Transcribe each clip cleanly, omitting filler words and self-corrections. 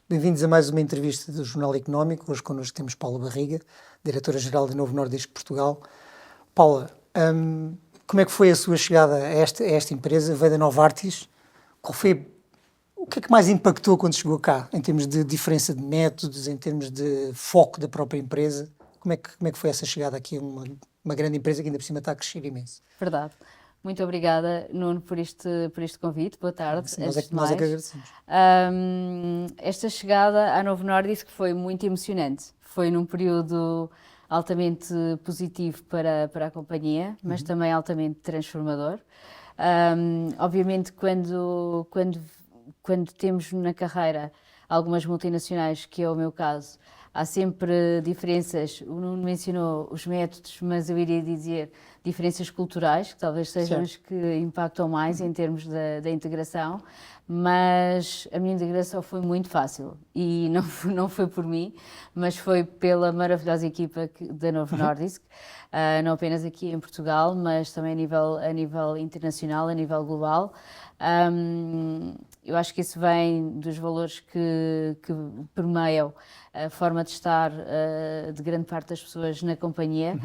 Bem-vindos a mais uma entrevista do Jornal Económico. Hoje connosco temos Paula Barriga, Diretora-Geral da Novo Nordisk Portugal. Paula, como é que foi a sua chegada a esta empresa? Veio da Novartis. O que é que mais impactou quando chegou cá, em termos de diferença de métodos, em termos de foco da própria empresa? Como é que foi essa chegada aqui a uma grande empresa que ainda por cima está a crescer imenso? Verdade. Muito obrigada, Nuno, por este convite. Boa tarde. Nós é que agradecemos. Esta chegada à Novo Nordisk foi muito emocionante. Foi num período altamente positivo para a companhia, mas também altamente transformador. Obviamente, quando temos na carreira algumas multinacionais, que é o meu caso, há sempre diferenças. O Nuno mencionou os métodos, mas eu iria dizer diferenças culturais, que talvez sejam as que impactam mais em termos da integração, mas a minha integração foi muito fácil e não foi por mim, mas foi pela maravilhosa equipa da Novo Nordisk, não apenas aqui em Portugal, mas também a nível internacional, a nível global. Eu acho que isso vem dos valores que permeiam a forma de estar de grande parte das pessoas na companhia,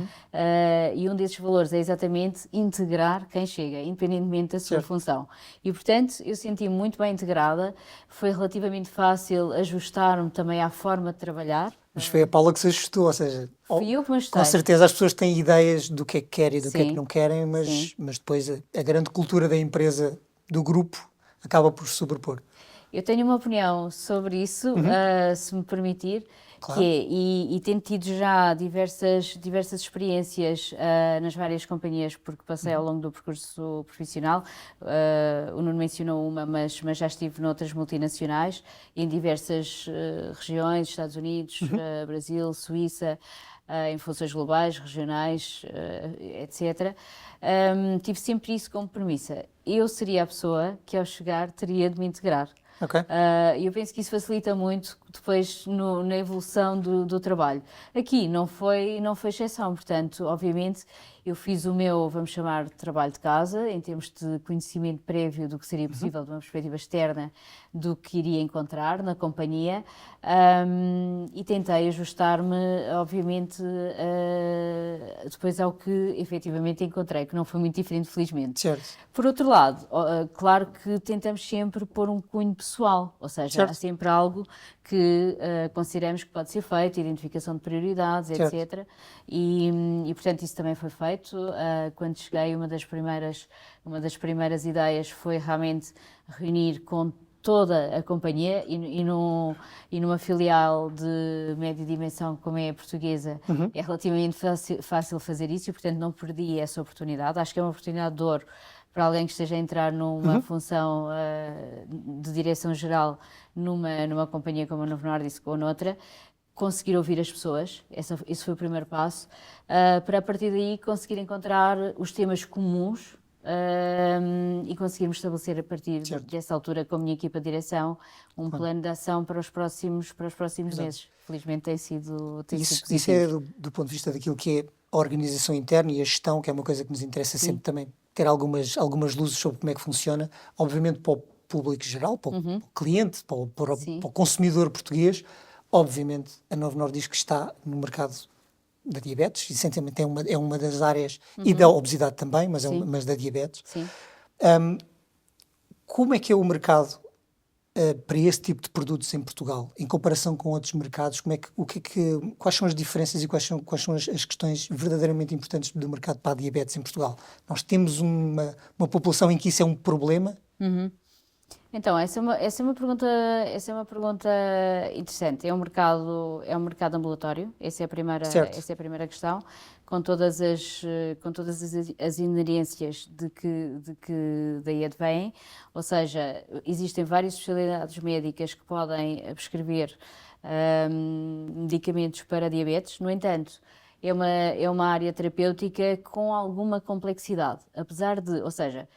e um desses valores é exatamente integrar quem chega, independentemente da sua função. E, portanto, eu senti muito bem integrada, foi relativamente fácil ajustar-me também à forma de trabalhar. Mas foi a Paula que se ajustou, ou seja, Fui eu que me ajustei. com certeza as pessoas têm ideias do que é que querem e do que é que Sim, não querem, mas depois a grande cultura da empresa, do grupo, acaba por se sobrepor. Eu tenho uma opinião sobre isso, se me permitir, Claro. que é, e tenho tido já diversas experiências nas várias companhias, porque passei ao longo do percurso profissional. O Nuno mencionou uma, mas já estive noutras multinacionais, em diversas regiões, Estados Unidos, Brasil, Suíça, em funções globais, regionais, etc. Tive sempre isso como premissa. Eu seria a pessoa que, ao chegar, teria de me integrar. Ok. Eu penso que isso facilita muito depois na evolução do trabalho. Aqui não foi exceção, portanto, obviamente, eu fiz o meu, vamos chamar, de trabalho de casa, em termos de conhecimento prévio do que seria possível, de uma perspectiva externa, do que iria encontrar na companhia, e tentei ajustar-me, obviamente, depois ao que efetivamente encontrei, que não foi muito diferente, felizmente. Certo. Por outro lado, claro que tentamos sempre pôr um cunho pessoal, ou seja, há sempre algo que consideramos que pode ser feito, identificação de prioridades, etc. E, portanto, isso também foi feito. Quando cheguei, uma das primeiras ideias foi realmente reunir com toda a companhia e numa filial de média dimensão como é a portuguesa, é relativamente fácil fazer isso e, portanto, não perdi essa oportunidade. Acho que é uma oportunidade de ouro para alguém que esteja a entrar numa função de direção geral numa companhia como a Novo Nordisk ou noutra, conseguir ouvir as pessoas, esse foi o primeiro passo, para a partir daí conseguir encontrar os temas comuns e conseguirmos estabelecer a partir dessa altura com a minha equipa de direção um plano de ação para os próximos meses. Felizmente tem sido positivo. Isso é do ponto de vista daquilo que é a organização interna e a gestão, que é uma coisa que nos interessa sempre também, ter algumas luzes sobre como é que funciona, obviamente para o público geral, para o cliente, para o consumidor português. Obviamente a Novo Nordisk está no mercado da diabetes, e essencialmente é uma das áreas, e da obesidade também, mas da diabetes. Sim. Como é que é o mercado para esse tipo de produtos em Portugal, em comparação com outros mercados? Quais são as diferenças e quais são as questões verdadeiramente importantes do mercado para a diabetes em Portugal? Nós temos uma população em que isso é um problema? Então, essa é uma pergunta interessante. É um mercado ambulatório, essa é a primeira questão, com todas as inerências de que daí advêm, ou seja, existem várias especialidades médicas que podem prescrever medicamentos para diabetes. No entanto, é uma área terapêutica com alguma complexidade, apesar de, ou seja,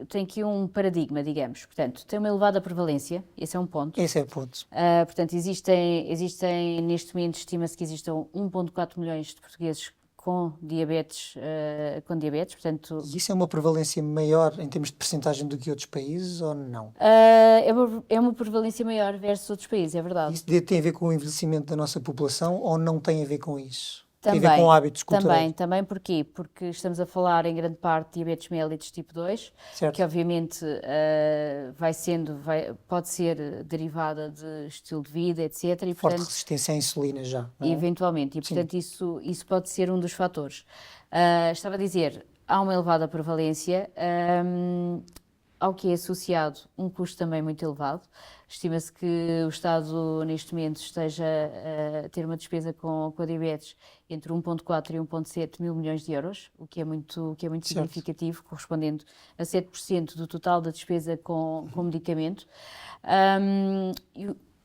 tem aqui um paradigma, digamos, portanto, tem uma elevada prevalência, esse é um ponto. Esse é o ponto. Portanto, existem neste momento, estima-se que existam 1,4 milhões de portugueses com diabetes, portanto... E isso é uma prevalência maior em termos de percentagem do que outros países ou não? É uma prevalência maior versus outros países, é verdade. Isso tem a ver com o envelhecimento da nossa população ou não tem a ver com isso? Também, tem a ver com hábitos culturais? Também, porquê? Porque estamos a falar em grande parte de diabetes mellitus tipo 2, certo. que obviamente pode ser derivada de estilo de vida, etc. E, Forte portanto, resistência à insulina já, não é? Eventualmente, e portanto isso pode ser um dos fatores. Estava a dizer, há uma elevada prevalência, ao que é associado um custo também muito elevado. Estima-se que o Estado, neste momento, esteja a ter uma despesa com a diabetes entre 1,4 e 1,7 mil milhões de euros, o que é muito significativo, correspondendo a 7% do total da despesa com medicamento.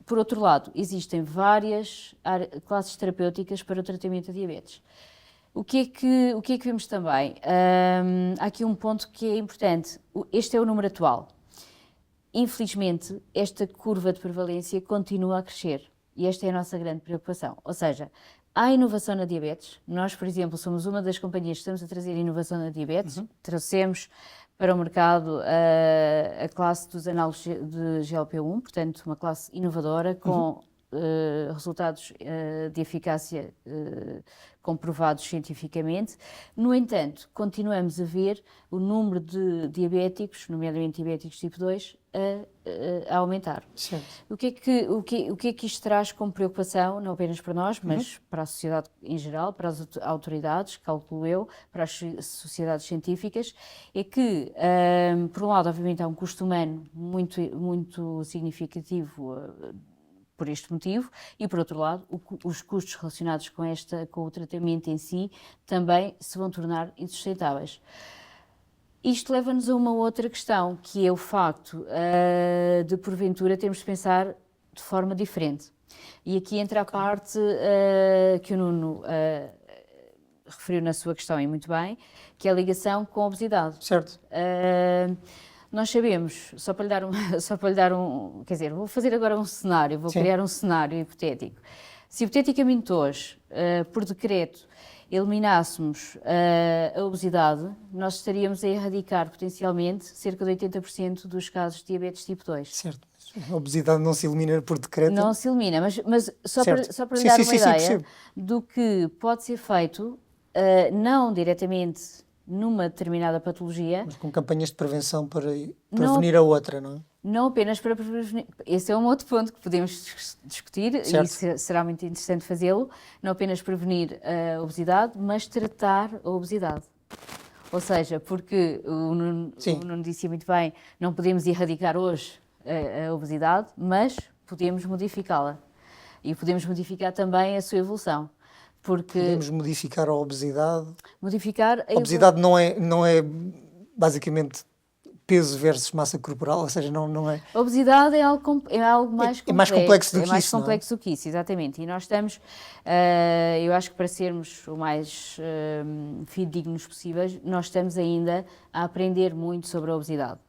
Por outro lado, existem várias classes terapêuticas para o tratamento da diabetes. O que é que vemos também? Há aqui um ponto que é importante. Este é o número atual. Infelizmente, esta curva de prevalência continua a crescer e esta é a nossa grande preocupação. Ou seja, há inovação na diabetes. Nós, por exemplo, somos uma das companhias que estamos a trazer inovação na diabetes. Trouxemos para o mercado a classe dos análogos de GLP-1, portanto, uma classe inovadora com resultados de eficácia comprovados cientificamente. No entanto, continuamos a ver o número de diabéticos, nomeadamente diabéticos tipo 2, a aumentar. Certo. O que é que isto traz como preocupação, não apenas para nós, mas para a sociedade em geral, para as autoridades, calculo eu, para as sociedades científicas, é que, por um lado, obviamente, há um custo humano muito significativo por este motivo, e por outro lado, os custos relacionados com o tratamento em si também se vão tornar insustentáveis. Isto leva-nos a uma outra questão, que é o facto de, porventura, termos de pensar de forma diferente. E aqui entra a parte que o Nuno referiu na sua questão, e muito bem, que é a ligação com a obesidade. Certo. Nós sabemos, só para lhe dar um, quer dizer, vou fazer agora um cenário, vou criar um cenário hipotético. Se hipoteticamente hoje, por decreto, eliminássemos a obesidade, nós estaríamos a erradicar potencialmente cerca de 80% dos casos de diabetes tipo 2. Certo. A obesidade não se elimina por decreto. Não se elimina, mas só para lhe dar uma ideia do que pode ser feito, não diretamente numa determinada patologia. Mas com campanhas de prevenção para prevenir a outra, não é? Não apenas para prevenir. Esse é um outro ponto que podemos discutir, certo. E será muito interessante fazê-lo. Não apenas prevenir a obesidade, mas tratar a obesidade. Ou seja, porque o Nuno disse muito bem, não podemos erradicar hoje a obesidade, mas podemos modificá-la. E podemos modificar também a sua evolução. Porque podemos modificar a obesidade. A obesidade não é basicamente peso versus massa corporal, ou seja, não é... A obesidade é algo mais complexo. É mais complexo do que isso, mais complexo do que isso, exatamente. E nós estamos, eu acho que para sermos o mais fidedignos possíveis, nós estamos ainda a aprender muito sobre a obesidade.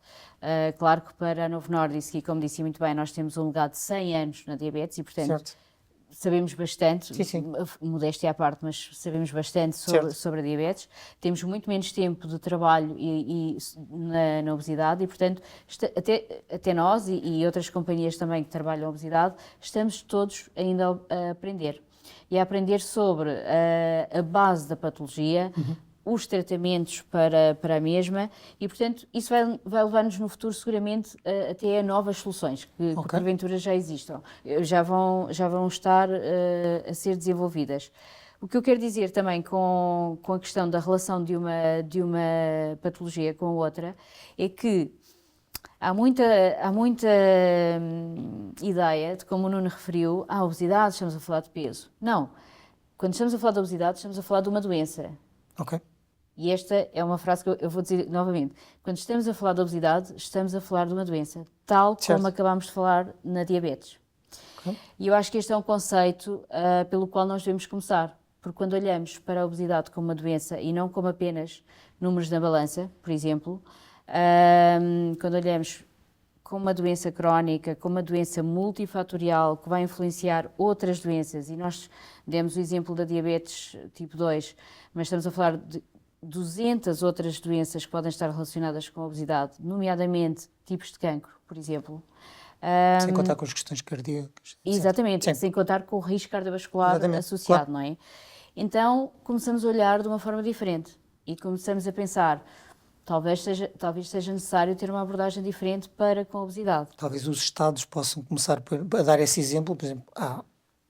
Claro que para a Novo Nordisk, e como disse muito bem, nós temos um legado de 100 anos na diabetes e, portanto... Certo. Sabemos bastante, modéstia à parte, mas sabemos bastante sobre a diabetes. Temos muito menos tempo de trabalho na obesidade e, portanto, até nós e outras companhias também que trabalham a obesidade, estamos todos ainda a aprender. E a aprender sobre a base da patologia, os tratamentos para a mesma e, portanto, isso vai levar-nos no futuro seguramente até a novas soluções que porventura já existam, já vão estar a ser desenvolvidas. O que eu quero dizer também com a questão da relação de uma patologia com a outra é que há muita ideia de, como o Nuno referiu, a obesidade, estamos a falar de peso. Não. Quando estamos a falar de obesidade, estamos a falar de uma doença. Ok. E esta é uma frase que eu vou dizer novamente. Quando estamos a falar de obesidade, estamos a falar de uma doença, tal como acabámos de falar na diabetes. Okay. E eu acho que este é um conceito pelo qual nós devemos começar. Porque quando olhamos para a obesidade como uma doença e não como apenas números na balança, por exemplo, quando olhamos com uma doença crónica, com uma doença multifatorial que vai influenciar outras doenças, e nós demos o exemplo da diabetes tipo 2, mas estamos a falar de 200 outras doenças que podem estar relacionadas com a obesidade, nomeadamente tipos de cancro, por exemplo. Sem contar com as questões cardíacas. Exatamente, sem contar com o risco cardiovascular associado, não é? Então, começamos a olhar de uma forma diferente e começamos a pensar, talvez seja necessário ter uma abordagem diferente para com a obesidade. Talvez os Estados possam começar a dar esse exemplo. Por exemplo, há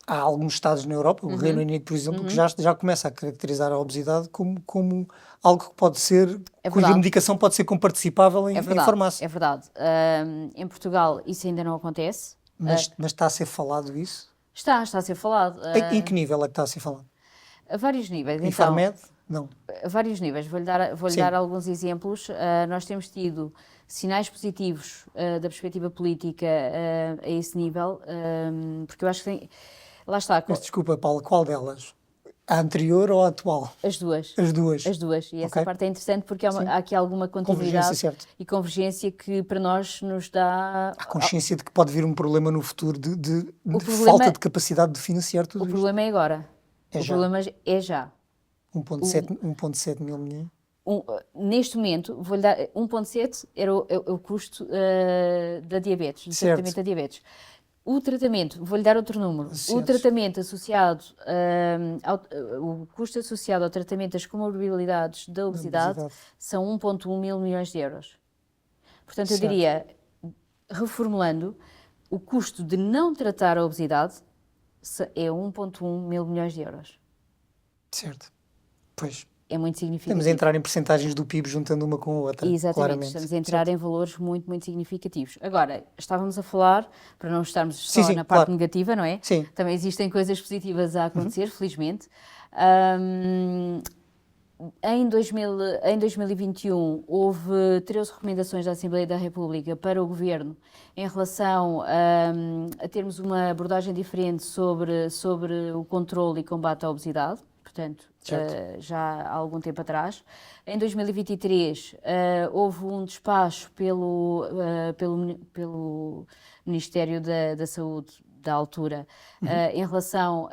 alguns Estados na Europa, o Reino Unido, por exemplo, que já começa a caracterizar a obesidade como algo que pode ser, cuja medicação pode ser comparticipável em farmácia. É verdade. Em Portugal isso ainda não acontece. Mas está a ser falado isso? Está a ser falado. Em que nível é que está a ser falado? A vários níveis. Em Farmed? Não. A vários níveis. Vou-lhe dar alguns exemplos. Nós temos tido sinais positivos da perspectiva política a esse nível, porque eu acho que lá está. Mas desculpa, Paulo, qual delas? A anterior ou a atual? As duas. As duas. As duas. E essa parte é interessante porque há aqui alguma continuidade e convergência que para nós nos dá... Há consciência de que pode vir um problema no futuro de falta de capacidade de financiar tudo isto. O problema é agora. O problema é já. 1,7 mil milhões? Neste momento, vou-lhe dar 1,7 era o custo da diabetes, do tratamento da diabetes. O tratamento, vou-lhe dar outro número, o tratamento associado, o custo associado ao tratamento das comorbilidades da obesidade são 1,1 mil milhões de euros. Portanto, eu diria, reformulando, o custo de não tratar a obesidade é 1,1 mil milhões de euros. Certo. Pois. É muito significativo. Estamos a entrar em percentagens do PIB juntando uma com a outra. Exatamente, claramente. Estamos a entrar em valores muito, muito significativos. Agora, estávamos a falar, para não estarmos só na parte negativa, não é? Sim. Também existem coisas positivas a acontecer, felizmente. Em 2021 houve 13 recomendações da Assembleia da República para o Governo em relação a termos uma abordagem diferente sobre o controle e combate à obesidade. Portanto, já há algum tempo atrás. Em 2023, houve um despacho pelo Ministério da Saúde, da altura, em relação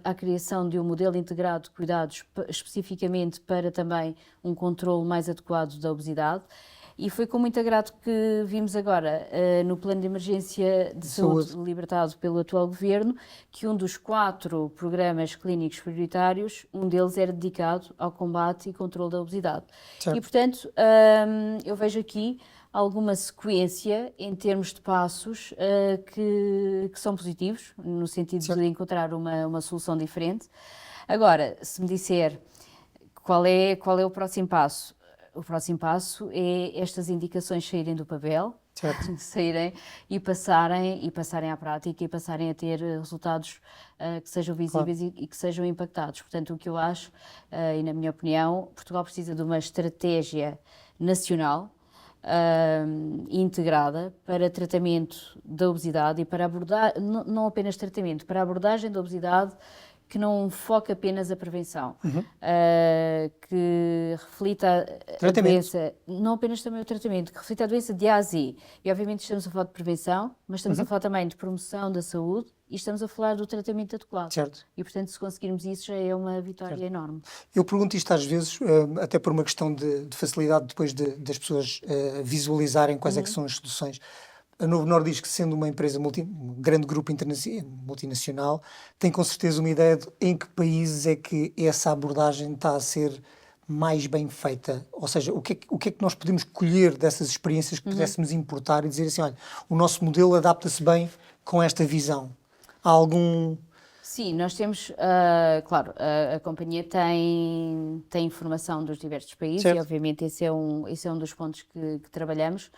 à criação de um modelo integrado de cuidados, especificamente para também um controle mais adequado da obesidade. E foi com muito agrado que vimos agora, no plano de emergência de saúde libertado pelo atual governo, que um dos 4 programas clínicos prioritários, um deles era dedicado ao combate e controle da obesidade. Certo. E, portanto, eu vejo aqui alguma sequência em termos de passos que são positivos, no sentido de encontrar uma solução diferente. Agora, se me disser qual é o próximo passo, o próximo passo é estas indicações saírem do papel, saírem e passarem à prática e passarem a ter resultados que sejam visíveis e que sejam impactados. Portanto, o que eu acho, e na minha opinião, Portugal precisa de uma estratégia nacional integrada para tratamento da obesidade e para abordar, não apenas tratamento, para a abordagem da obesidade que não foca apenas a prevenção, que reflita a doença, não apenas também o tratamento, que reflita a doença de A a Z. E obviamente estamos a falar de prevenção, mas estamos a falar também de promoção da saúde e estamos a falar do tratamento adequado. Certo. E portanto, se conseguirmos isso, já é uma vitória enorme. Eu pergunto isto às vezes, até por uma questão de facilidade depois das pessoas visualizarem quais é que são as soluções. A Novo Nordisk, sendo uma empresa, um grande grupo multinacional, tem com certeza uma ideia de em que países é que essa abordagem está a ser mais bem feita. Ou seja, o que é que nós podemos colher dessas experiências que pudéssemos importar e dizer assim, olha, o nosso modelo adapta-se bem com esta visão. Há algum... Sim, nós temos, claro, a companhia tem informação dos diversos países e obviamente esse é um dos pontos que trabalhamos.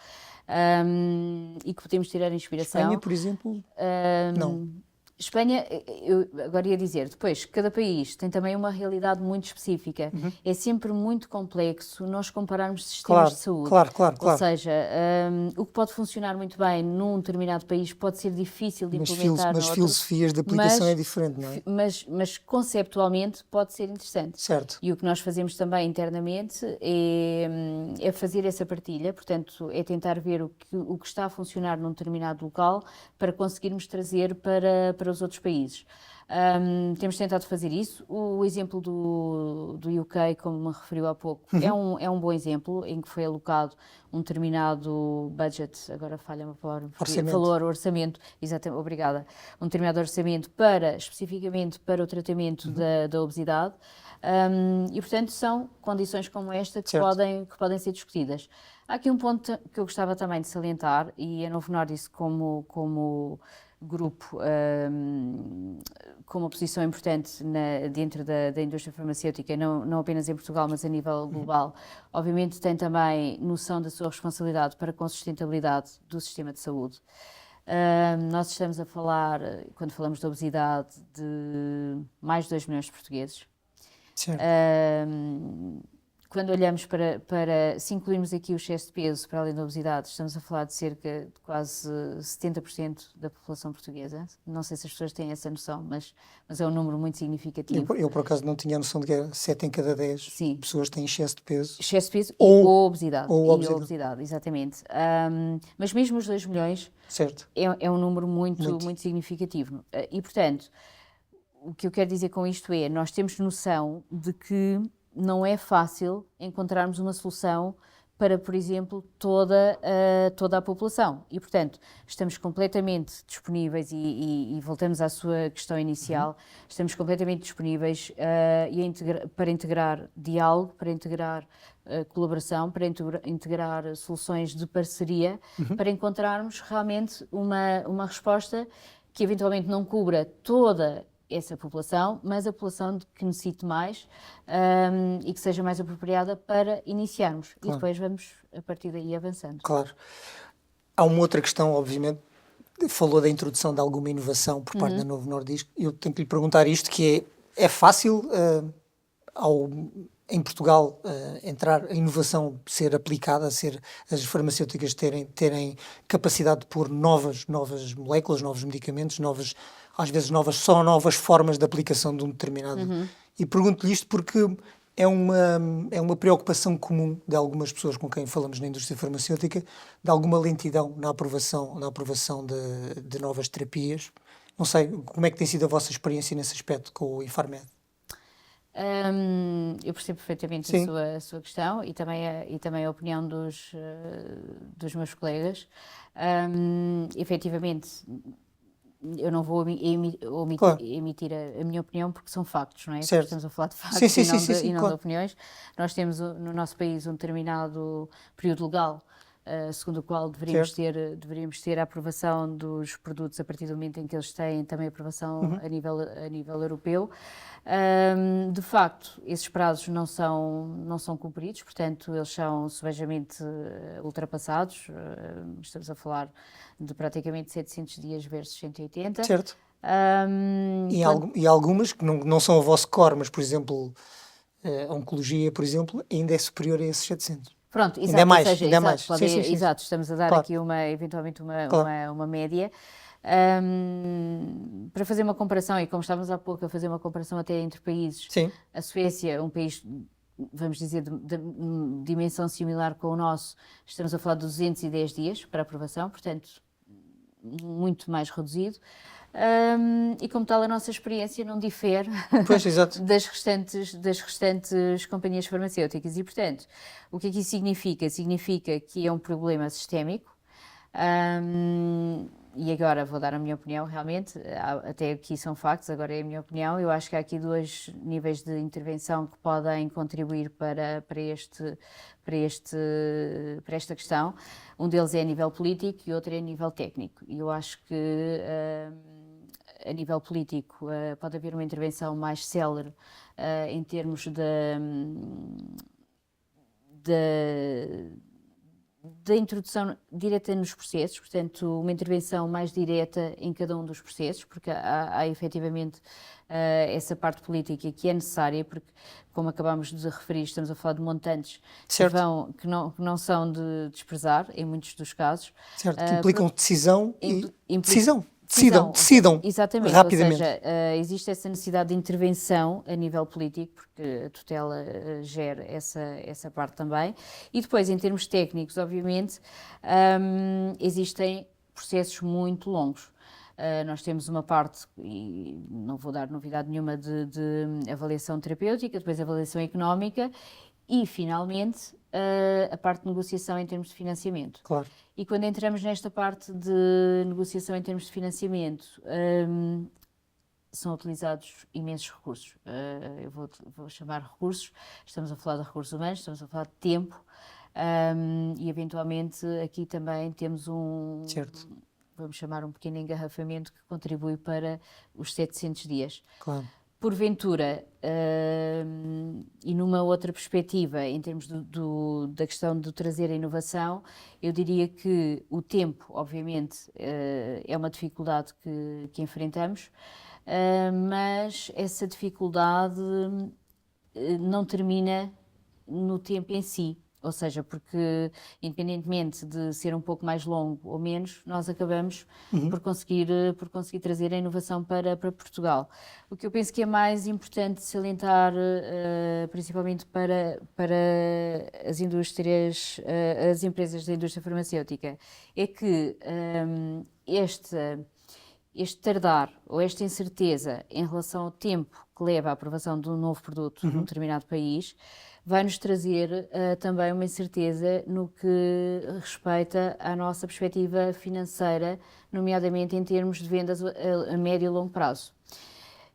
E que podemos tirar inspiração. Espanha, por exemplo? Não. Espanha, eu agora ia dizer, depois, cada país tem também uma realidade muito específica. É sempre muito complexo nós compararmos sistemas de saúde. Claro. Ou seja, o que pode funcionar muito bem num determinado país pode ser difícil de implementar Mas noutro. filosofias de aplicação é diferente, não é? Mas conceptualmente pode ser interessante. Certo. E o que nós fazemos também internamente é fazer essa partilha, portanto, é tentar ver o que está a funcionar num determinado local para conseguirmos trazer para os outros países. Temos tentado fazer isso. O exemplo do UK, como me referiu há pouco, é um bom exemplo em que foi alocado um determinado budget, agora falha-me a palavra, orçamento, exatamente, obrigada, um determinado orçamento especificamente para o tratamento da obesidade. E, portanto, são condições como esta que podem ser discutidas. Há aqui um ponto que eu gostava também de salientar, e a Novo Nordisk como grupo com uma posição importante dentro da indústria farmacêutica, não apenas em Portugal, mas a nível global, obviamente tem também noção da sua responsabilidade para com a sustentabilidade do sistema de saúde. Nós estamos a falar, quando falamos de obesidade, de mais de 2 milhões de portugueses. Certo. Quando olhamos se incluirmos aqui o excesso de peso para além da obesidade, estamos a falar de cerca de quase 70% da população portuguesa. Não sei se as pessoas têm essa noção, mas é um número muito significativo. Eu por acaso não tinha a noção de que 7 em cada 10 pessoas têm excesso de peso. Excesso de peso ou obesidade. Ou obesidade, exatamente. Mas mesmo os 2 milhões certo. É um número muito significativo. E, portanto, o que eu quero dizer com isto é, nós temos noção de que não é fácil encontrarmos uma solução para, por exemplo, toda a população. E, portanto, estamos completamente disponíveis, e voltamos à sua questão inicial, estamos completamente disponíveis para integrar diálogo, para integrar colaboração, para integrar soluções de parceria, para encontrarmos realmente uma resposta que eventualmente não cubra toda essa população, mas a população que necessite mais e que seja mais apropriada para iniciarmos. Claro. E depois vamos, a partir daí, avançando. Claro. Há uma outra questão, obviamente, falou da introdução de alguma inovação por parte da Novo Nordisk. Eu tenho que lhe perguntar isto, que é fácil em Portugal entrar a inovação, ser aplicada, as farmacêuticas terem capacidade de pôr novas moléculas, novos medicamentos, às vezes novas formas de aplicação de um determinado. E pergunto-lhe isto porque é uma preocupação comum de algumas pessoas com quem falamos na indústria farmacêutica, de alguma lentidão na aprovação de novas terapias. Não sei, como é que tem sido a vossa experiência nesse aspecto com o Infarmed? Eu percebo perfeitamente a sua questão e também a opinião dos meus colegas. Efetivamente, eu não vou emitir a minha opinião porque são factos, não é? Certo. Estamos a falar de factos e não de opiniões. Nós temos no nosso país um determinado período legal segundo o qual deveríamos ter a aprovação dos produtos a partir do momento em que eles têm também aprovação a nível europeu. De facto, esses prazos não são cumpridos, portanto, eles são subejamente ultrapassados. Estamos a falar de praticamente 700 dias versus 180. Certo. E algumas que não são o vosso core, mas, por exemplo, a oncologia, por exemplo, ainda é superior a esses 700. Pronto, exato, ainda é mais. Exato, estamos a dar aqui eventualmente uma média. Para fazer uma comparação, e como estávamos há pouco a fazer uma comparação até entre países, a Suécia, um país, vamos dizer, de dimensão similar com o nosso, estamos a falar de 210 dias para aprovação, portanto, muito mais reduzido. E como tal, a nossa experiência não difere das restantes companhias farmacêuticas. E, portanto, o que é que isso significa? Significa que é um problema sistémico. E agora vou dar a minha opinião, realmente, até aqui são factos, agora é a minha opinião. Eu acho que há aqui 2 níveis de intervenção que podem contribuir para esta questão. Um deles é a nível político e outro é a nível técnico. E eu acho que a nível político pode haver uma intervenção mais célere em termos da introdução direta nos processos, portanto, uma intervenção mais direta em cada um dos processos, porque há efetivamente essa parte política que é necessária, porque, como acabámos de referir, estamos a falar de montantes que não são de desprezar, em muitos dos casos. Certo, que implicam decisão e... Decidam exatamente, rapidamente. Ou seja, existe essa necessidade de intervenção a nível político, porque a tutela gera essa parte também. E depois, em termos técnicos, obviamente, existem processos muito longos. Nós temos uma parte, e não vou dar novidade nenhuma, de avaliação terapêutica, depois avaliação económica e, finalmente, a parte de negociação em termos de financiamento. Claro. E quando entramos nesta parte de negociação em termos de financiamento, são utilizados imensos recursos. Eu vou chamar recursos, estamos a falar de recursos humanos, estamos a falar de tempo, e eventualmente aqui também temos vamos chamar um pequeno engarrafamento que contribui para os 700 dias. Claro. Porventura, e numa outra perspectiva, em termos da questão de trazer a inovação, eu diria que o tempo, obviamente, é uma dificuldade que enfrentamos, mas essa dificuldade não termina no tempo em si. Ou seja, porque independentemente de ser um pouco mais longo ou menos, nós acabamos por conseguir trazer a inovação para Portugal. O que eu penso que é mais importante salientar, principalmente para as indústrias, as empresas da indústria farmacêutica, é que este tardar ou esta incerteza em relação ao tempo que leva à aprovação de um novo produto num determinado país vai-nos trazer também uma incerteza no que respeita à nossa perspectiva financeira, nomeadamente em termos de vendas a médio e longo prazo.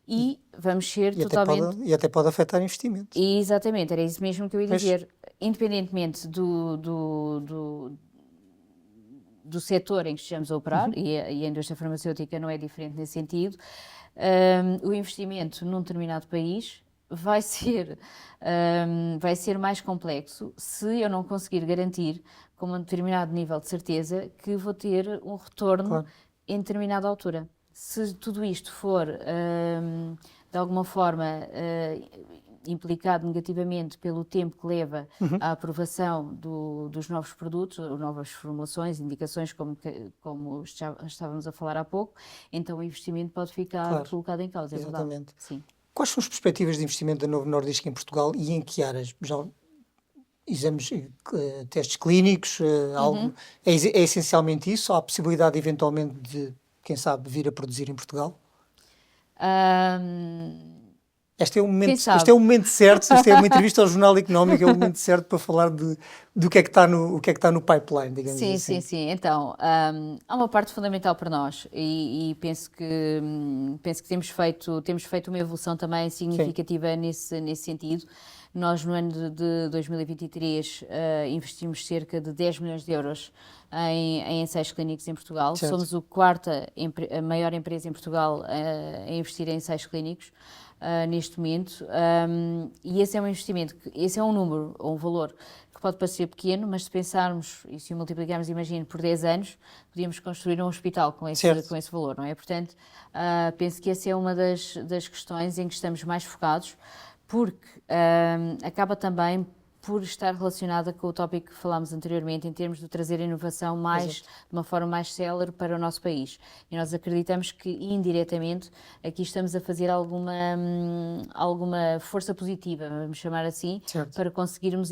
E vamos ser totalmente... E até pode afetar investimentos. Exatamente, era isso mesmo que eu ia dizer. Independentemente do setor em que estejamos a operar, e a indústria farmacêutica não é diferente nesse sentido, o investimento num determinado país vai ser mais complexo se eu não conseguir garantir, com um determinado nível de certeza, que vou ter um retorno em determinada altura. Se tudo isto for, de alguma forma, implicado negativamente pelo tempo que leva à aprovação dos novos produtos, ou novas formulações, indicações, como estávamos a falar há pouco, então o investimento pode ficar colocado em causa. Exatamente. Sim. Quais são as perspectivas de investimento da Novo Nordisk em Portugal e em que áreas? Já exames, testes clínicos, algo? É essencialmente isso? Ou há a possibilidade, eventualmente, de, quem sabe, vir a produzir em Portugal? Este é o momento certo, esta é uma entrevista ao Jornal Económico, é o momento certo para falar do que é que está no pipeline, digamos assim. Sim. Então, há uma parte fundamental para nós e penso que temos feito uma evolução também significativa nesse sentido. Nós, no ano de 2023, investimos cerca de 10 milhões de euros em ensaios clínicos em Portugal. Certo. Somos a maior empresa em Portugal a investir em ensaios clínicos neste momento. E esse é um investimento, esse é um número, ou um valor, que pode parecer pequeno, mas se pensarmos e se o multiplicarmos, imagino, por 10 anos, podíamos construir um hospital com esse valor, não é? Portanto, penso que essa é uma das questões em que estamos mais focados, porque acaba também por estar relacionada com o tópico que falámos anteriormente, em termos de trazer a inovação de uma forma mais célere para o nosso país. E nós acreditamos que, indiretamente, aqui estamos a fazer alguma força positiva, vamos chamar assim, para conseguirmos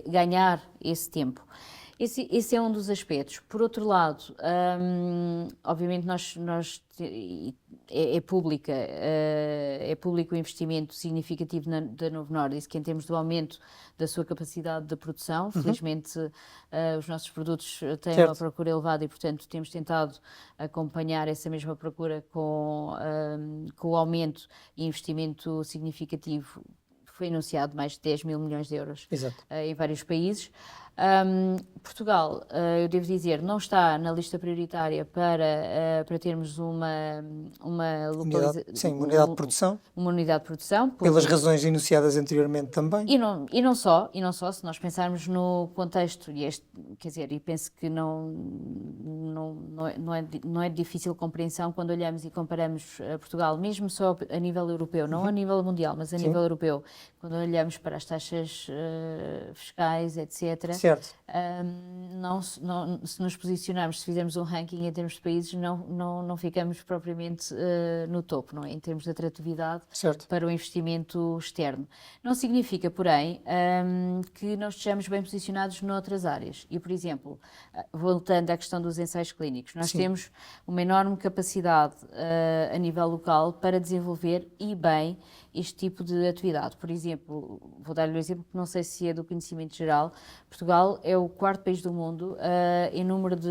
ganhar esse tempo. Esse é um dos aspectos. Por outro lado, obviamente é público o investimento significativo da Novo Nordisk em termos do aumento da sua capacidade de produção. Felizmente, os nossos produtos têm uma procura elevada e, portanto, temos tentado acompanhar essa mesma procura com o aumento e investimento significativo. Foi anunciado mais de 10 mil milhões de euros em vários países. Portugal, eu devo dizer, não está na lista prioritária para termos uma unidade de produção. Uma unidade de produção. Pelas razões enunciadas anteriormente também. E não só, se nós pensarmos no contexto, quer dizer, e penso que não é de difícil compreensão quando olhamos e comparamos Portugal, mesmo só a nível europeu, não a nível mundial, mas a nível europeu, quando olhamos para as taxas fiscais, etc. Certo. Se nos posicionarmos, se fizermos um ranking em termos de países, não ficamos propriamente no topo, não é? Em termos de atratividade para o investimento externo. Não significa, porém, que não estejamos bem posicionados noutras áreas. E, por exemplo, voltando à questão dos ensaios clínicos, nós temos uma enorme capacidade a nível local para desenvolver e bem este tipo de atividade. Por exemplo, vou dar-lhe um exemplo que não sei se é do conhecimento geral. Portugal é o quarto país do mundo em número de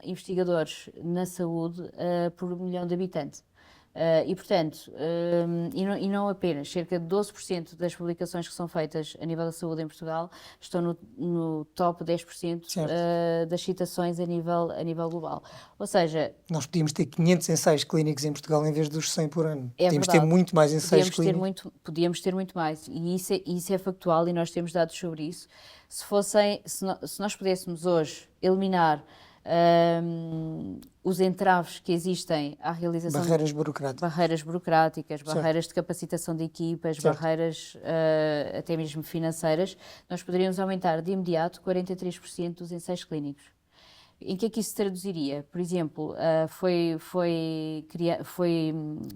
investigadores na saúde por 1 milhão de habitantes. E, portanto, e não apenas, cerca de 12% das publicações que são feitas a nível da saúde em Portugal estão no top 10% das citações a nível global. Ou seja... Nós podíamos ter 500 ensaios clínicos em Portugal em vez dos 100 por ano. Podíamos ter muito mais ensaios clínicos. Podíamos ter muito mais. E isso é factual e nós temos dados sobre isso. Se nós pudéssemos hoje eliminar os entraves que existem à realização barreiras burocráticas, barreiras de capacitação de equipas, barreiras até mesmo financeiras, nós poderíamos aumentar de imediato 43% dos ensaios clínicos. Em que é que isso se traduziria? Por exemplo, foi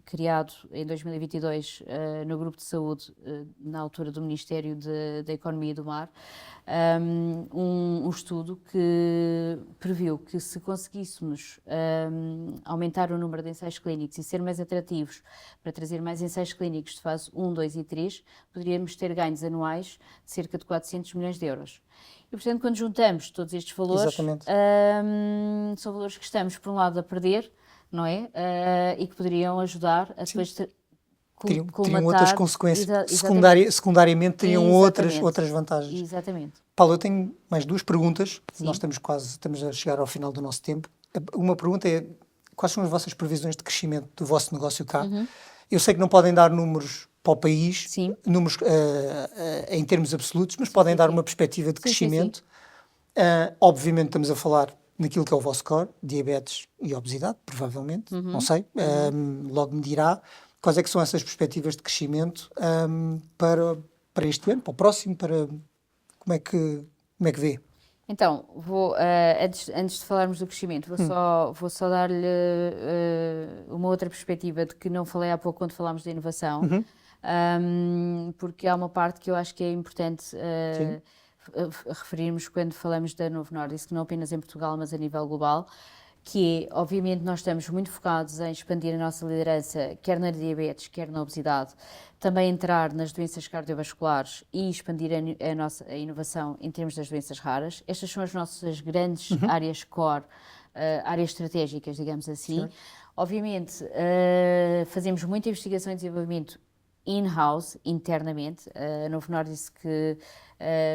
criado em 2022 no Grupo de Saúde, na altura do Ministério da Economia e do Mar, um estudo que previu que se conseguíssemos aumentar o número de ensaios clínicos e ser mais atrativos para trazer mais ensaios clínicos de fase 1, 2 e 3, poderíamos ter ganhos anuais de cerca de 400 milhões de euros. E, portanto, quando juntamos todos estes valores, são valores que estamos, por um lado, a perder, não é? E que poderiam ajudar a depois teriam outras consequências. Secundariamente, teriam outras vantagens. Exatamente. Paulo, eu tenho mais 2 perguntas. Sim. Nós estamos a chegar ao final do nosso tempo. Uma pergunta é: quais são as vossas previsões de crescimento do vosso negócio cá? Eu sei que não podem dar números para o país, números em termos absolutos, mas podem dar uma perspectiva de crescimento. Obviamente estamos a falar naquilo que é o vosso core, diabetes e obesidade, provavelmente, não sei, logo me dirá. Quais é que são essas perspectivas de crescimento para este ano, para o próximo, como é que vê? Então, antes de falarmos do crescimento, vou só dar-lhe uma outra perspectiva de que não falei há pouco quando falámos da inovação. Porque há uma parte que eu acho que é importante referirmos quando falamos da Novo Nordisk, não apenas em Portugal, mas a nível global, que é, obviamente, nós estamos muito focados em expandir a nossa liderança, quer na diabetes, quer na obesidade, também entrar nas doenças cardiovasculares e expandir a inovação em termos das doenças raras. Estas são as nossas grandes áreas core, áreas estratégicas, digamos assim. Obviamente, fazemos muita investigação e desenvolvimento in-house, internamente. A Novo Nordisk,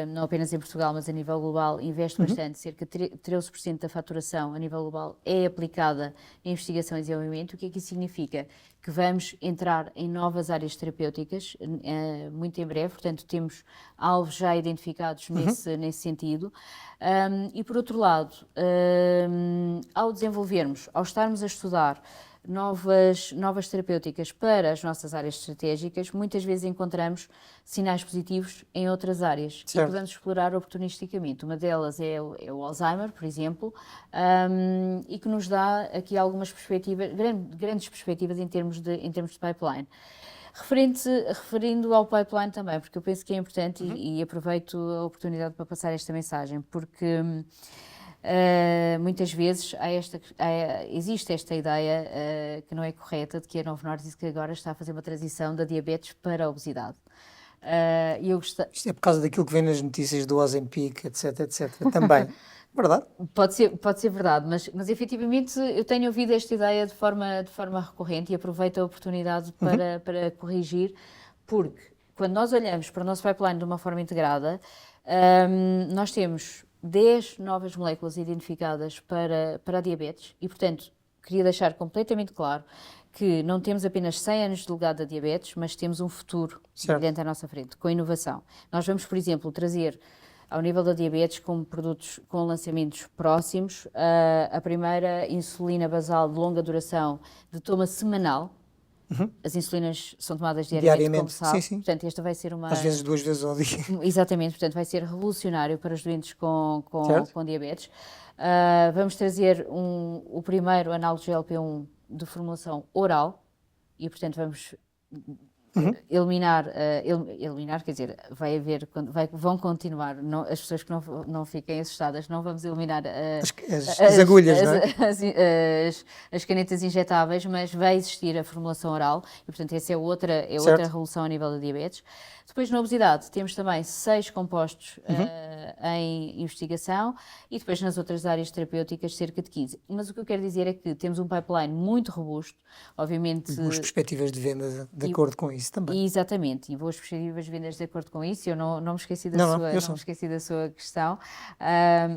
não apenas em Portugal, mas a nível global, investe bastante. Cerca de 13% da faturação a nível global é aplicada em investigação e desenvolvimento. O que é que isso significa? Que vamos entrar em novas áreas terapêuticas muito em breve, portanto temos alvos já identificados nesse sentido. E por outro lado, ao estarmos a estudar novas terapêuticas para as nossas áreas estratégicas, muitas vezes encontramos sinais positivos em outras áreas que podemos explorar oportunisticamente. Uma delas é o Alzheimer, por exemplo, e que nos dá aqui algumas perspectivas, grandes perspectivas em termos de pipeline. Referindo ao pipeline também, porque eu penso que é importante e aproveito a oportunidade para passar esta mensagem, porque muitas vezes existe esta ideia que não é correta, de que a Novo Nordisk agora está a fazer uma transição da diabetes para a obesidade. Isto é por causa daquilo que vem nas notícias do Ozempic, etc, também. Verdade? Pode ser verdade, mas efetivamente eu tenho ouvido esta ideia de forma recorrente e aproveito a oportunidade para corrigir, porque quando nós olhamos para o nosso pipeline de uma forma integrada, Nós temos 10 novas moléculas identificadas para a diabetes e, portanto, queria deixar completamente claro que não temos apenas 100 anos de legado da diabetes, mas temos um futuro brilhante à nossa frente, com inovação. Nós vamos, por exemplo, trazer ao nível da diabetes, com produtos com lançamentos próximos, a primeira insulina basal de longa duração de toma semanal. As insulinas são tomadas diariamente, como sabe. Sim. Portanto, esta vai ser uma... Às vezes 2 vezes ao dia. Exatamente, portanto vai ser revolucionário para os doentes com diabetes. Vamos trazer o primeiro análogo de GLP-1 de formulação oral e, portanto, vamos eliminar, quer dizer, vão continuar, as pessoas que não fiquem assustadas, não vamos eliminar as agulhas, não é? As canetas injetáveis, mas vai existir a formulação oral e, portanto, essa é outra revolução a nível da diabetes. Depois, na obesidade, temos também 6 compostos em investigação e depois nas outras áreas terapêuticas cerca de 15. Mas o que eu quero dizer é que temos um pipeline muito robusto, obviamente... E boas perspectivas de vendas de acordo com isso também. Exatamente, e boas perspectivas de vendas de acordo com isso. Eu não me esqueci da sua questão,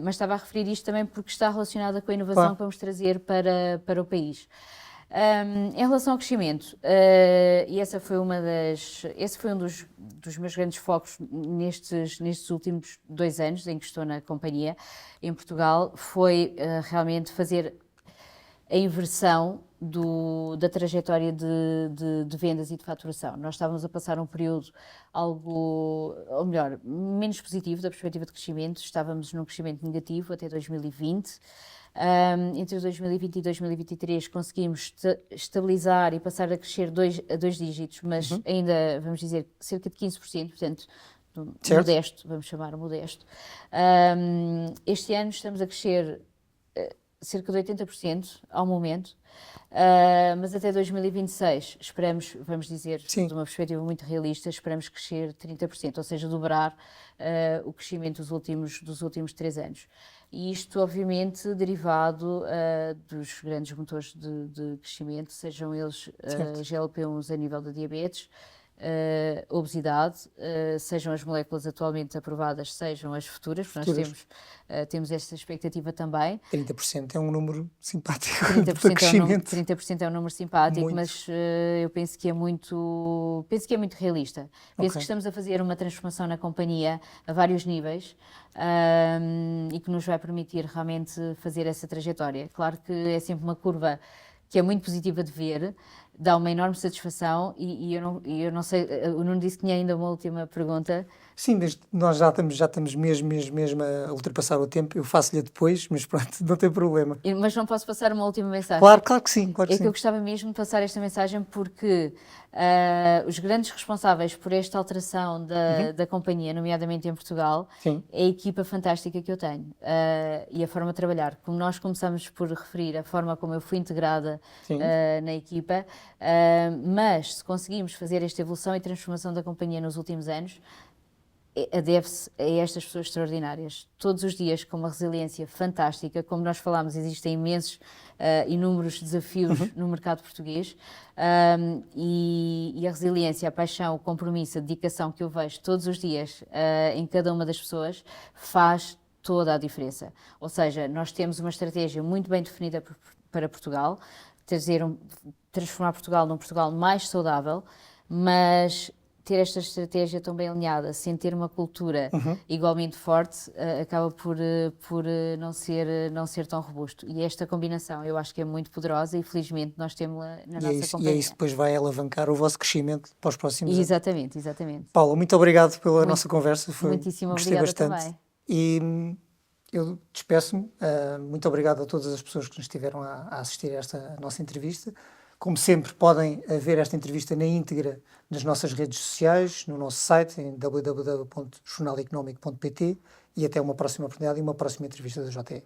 mas estava a referir isto também porque está relacionada com a inovação que vamos trazer para o país. Em relação ao crescimento, e esse foi um dos meus grandes focos nestes últimos 2 anos em que estou na companhia em Portugal, foi realmente fazer a inversão da trajetória de vendas e de faturação. Nós estávamos a passar um período menos positivo da perspectiva de crescimento, estávamos num crescimento negativo até 2020. Entre 2020 e 2023 conseguimos estabilizar e passar a crescer a 2 dígitos, mas ainda, vamos dizer, cerca de 15%, portanto, modesto, vamos chamar modesto. Este ano estamos a crescer cerca de 80% ao momento, mas até 2026 esperamos, vamos dizer, de uma perspectiva muito realista, esperamos crescer 30%, ou seja, dobrar o crescimento dos últimos 3 anos. E isto, obviamente, derivado dos grandes motores de crescimento, sejam eles GLP-1s a nível da diabetes, obesidade, sejam as moléculas atualmente aprovadas, sejam as futuras, porque nós temos esta expectativa também. 30% é um número simpático. 30% é um número simpático, muito. Mas eu penso que é muito realista. Penso que estamos a fazer uma transformação na companhia a vários níveis e que nos vai permitir realmente fazer essa trajetória. Claro que é sempre uma curva que é muito positiva de ver, dá uma enorme satisfação e eu não sei, o Nuno disse que tinha ainda uma última pergunta. Sim, nós já estamos mesmo a ultrapassar o tempo, eu faço-lhe depois, mas pronto, não tem problema. Mas não posso passar uma última mensagem? Claro que sim. Que eu gostava mesmo de passar esta mensagem porque os grandes responsáveis por esta alteração da companhia, nomeadamente em Portugal, é a equipa fantástica que eu tenho e a forma de trabalhar. Como nós começamos por referir a forma como eu fui integrada na equipa, mas se conseguimos fazer esta evolução e transformação da companhia nos últimos anos, deve-se a estas pessoas extraordinárias. Todos os dias com uma resiliência fantástica, como nós falámos, existem imensos inúmeros desafios no mercado português e a resiliência, a paixão, o compromisso, a dedicação que eu vejo todos os dias em cada uma das pessoas faz toda a diferença. Ou seja, nós temos uma estratégia muito bem definida para Portugal, transformar Portugal num Portugal mais saudável, mas ter esta estratégia tão bem alinhada, sem ter uma cultura igualmente forte, acaba por não ser tão robusto. E esta combinação eu acho que é muito poderosa e felizmente nós temos-la na nossa companhia. E é isso que depois vai alavancar o vosso crescimento para os próximos anos. Exatamente. Paula, muito obrigado pela nossa conversa. Muitíssimo obrigada bastante. Também. E eu despeço-me. Muito obrigado a todas as pessoas que nos estiveram a assistir a esta nossa entrevista. Como sempre, podem ver esta entrevista na íntegra nas nossas redes sociais, no nosso site, em www.jornaleconomico.pt, e até uma próxima oportunidade e uma próxima entrevista da JE.